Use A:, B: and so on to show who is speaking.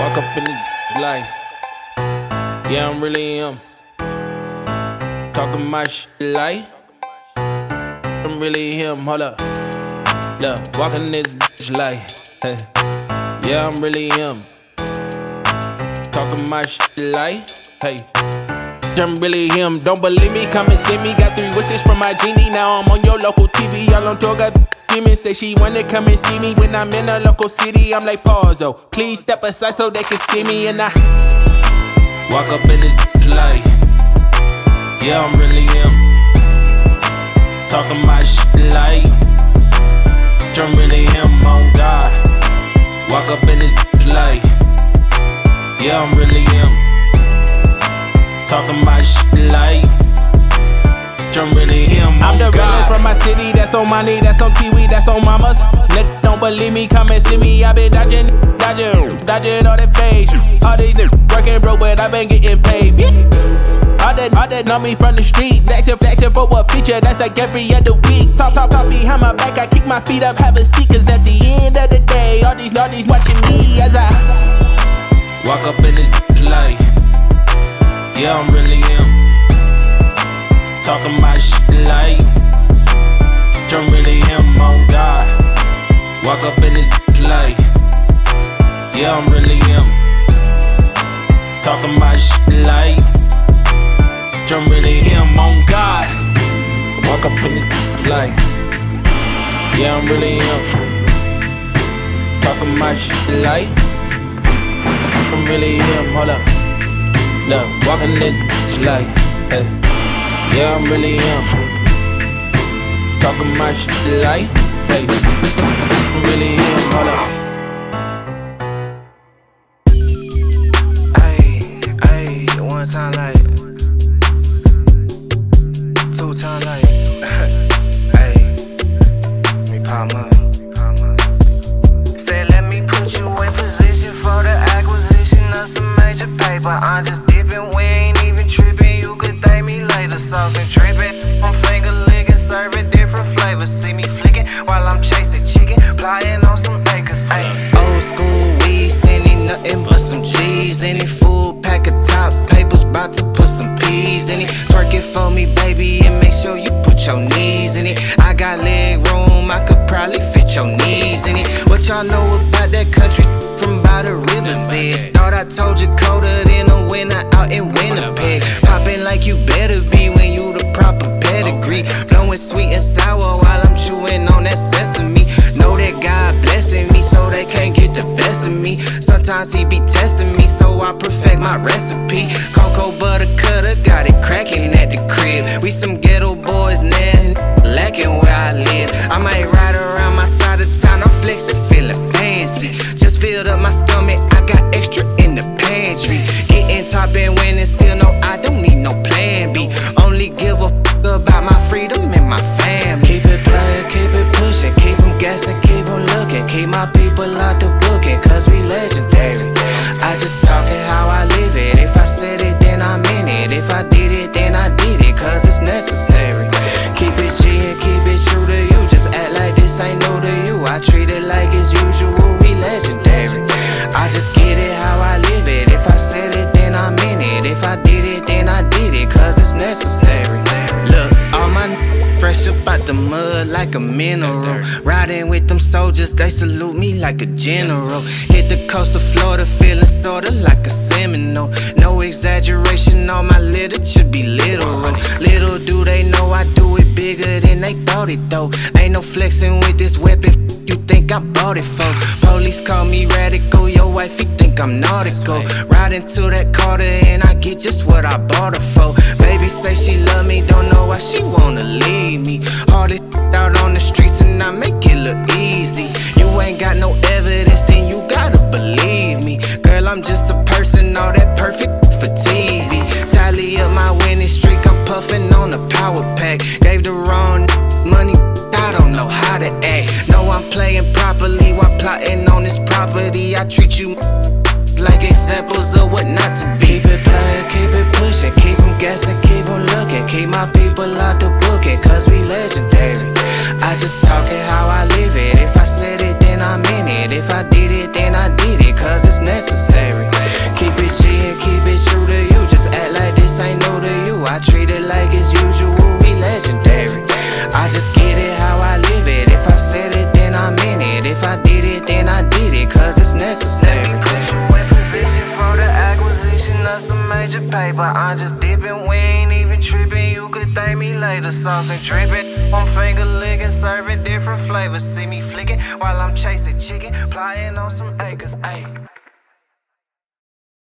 A: Walk up in this life. Yeah, I'm really him. Talking my shit like I'm really him. Hold up. Look, walking this bitch like, hey. Yeah, I'm really him. Talking my shit like, hey. I'm really him. Don't believe me? Come and see me. Got 3 wishes from my genie. Now I'm on your local TV. Y'all on tour, got demons. Say she wanna come and see me when I'm in a local city. I'm like, pause though. Please step aside so they can see me. And I walk up in this light. Yeah, I'm really him. Talking my shit like I'm really him, on God. Walk up in this light. Yeah, I'm really him. Talking my shit like I'm really him. I'm the realest from my city. That's on money, that's on TV, that's on mamas. Niggas don't believe me, come and see me. I been dodging all that fake. All these niggas working broke, but I been getting paid. All that know me from the street. Flexing for what feature, that's like every other week. Talk behind my back, I kick my feet up, have a seat. Cause at the end of the day, all these watching me as I walk up in this light. Yeah, I'm really him. Talking my shit like I'm really him, on God. Walk up in this light. Yeah, I'm really him. Talking my shit like I'm really him, on God. Walk up in this light. Yeah, I'm really him. Talking my shit like I'm really him. Hold up. Look, walking this bitch like, hey. Yeah, I'm really him. Talking my shit like, hey. I'm really him. Hold up.
B: Ayy, one time like, 2 time like, ayy, me pop up. Say let me put you in position for the acquisition of some major paper. I'm just dipping, we ain't even tripping. You could thank me later, sauce and dripping. I'm finger licking, serving different flavors. See me flicking while I'm chasing chicken, flying on some acres. Old school weed, sending nothing but some G's. Any food pack of top papers, bout to put some P's in it. Twerk it for me, baby, and make sure you put your knees in it. I got leg room, I could probably fit your knees in it. What y'all know about that country from by the river's edge? Thought I told you colder than a winter out in Winnipeg. Popping like you better be when you the proper pedigree. Blowing sweet and sour while I'm chewing on that sesame. Know that God blessing me so they can't get the best of me. Sometimes he be testing me so I perfect my recipe. Cocoa butter cutter, got it cracking at the crib. We some ghetto boys now, lacking where I live. I might ride around my side of town, I'm flexing, feeling fancy. Just filled up my stomach, I got extra in the pantry. Getting top and winning, still no, I don't need no plan B. Only give a about my freedom and my family. Keep it playing, keep it pushing, keep them guessing, keep them looking. Keep my people out the booking, cause we legendary. I just talking how I live it. If I said it, then I meant it. If I did it, then I did it, cause it's necessary. Keep it G and keep it true to you. Just act like this ain't new to you. I treat it like it's usual, we legendary. I just get it how I live it. If I said it, then I meant it. If I did it, then I did it, cause it's necessary. Look, all my fresh up out the mud like a mineral. Riding with them soldiers, they salute me like a general. Hit the coast of Florida, feeling sorta like a Seminole. No exaggeration, all my literature be literal. Little do they know I do it bigger than they thought it though. Ain't no flexing with this weapon, you think I bought it for. Police call me radical, your wifey think I'm nautical. Riding to that Carter and I get just what I bought her for. Baby say she love me, don't know why she wanna leave me. All this out on the streets and I make it look easy. You ain't got no evidence, then you gotta believe me. Girl, I'm just a person, all that perfect for TV. Tally up my winning streak, I'm puffing on a power pack. Gave the wrong money, I don't know how to act. No, I'm playing properly while plotting on this property. I treat you like examples of what not to be. Keep it playing, keep it pushing, keep them guessing, keep them looking. Keep my people out the booking, cause we legendary. I just talking how I live it. If I said it, then I meant it. If I did it, then I did it, cause it's necessary. paper. I'm just dipping, we ain't even tripping. You could thank me later. Sauce and dripping, I'm finger licking, serving different flavors. See me flicking while I'm chasing chicken, flying on some acres. Ayy.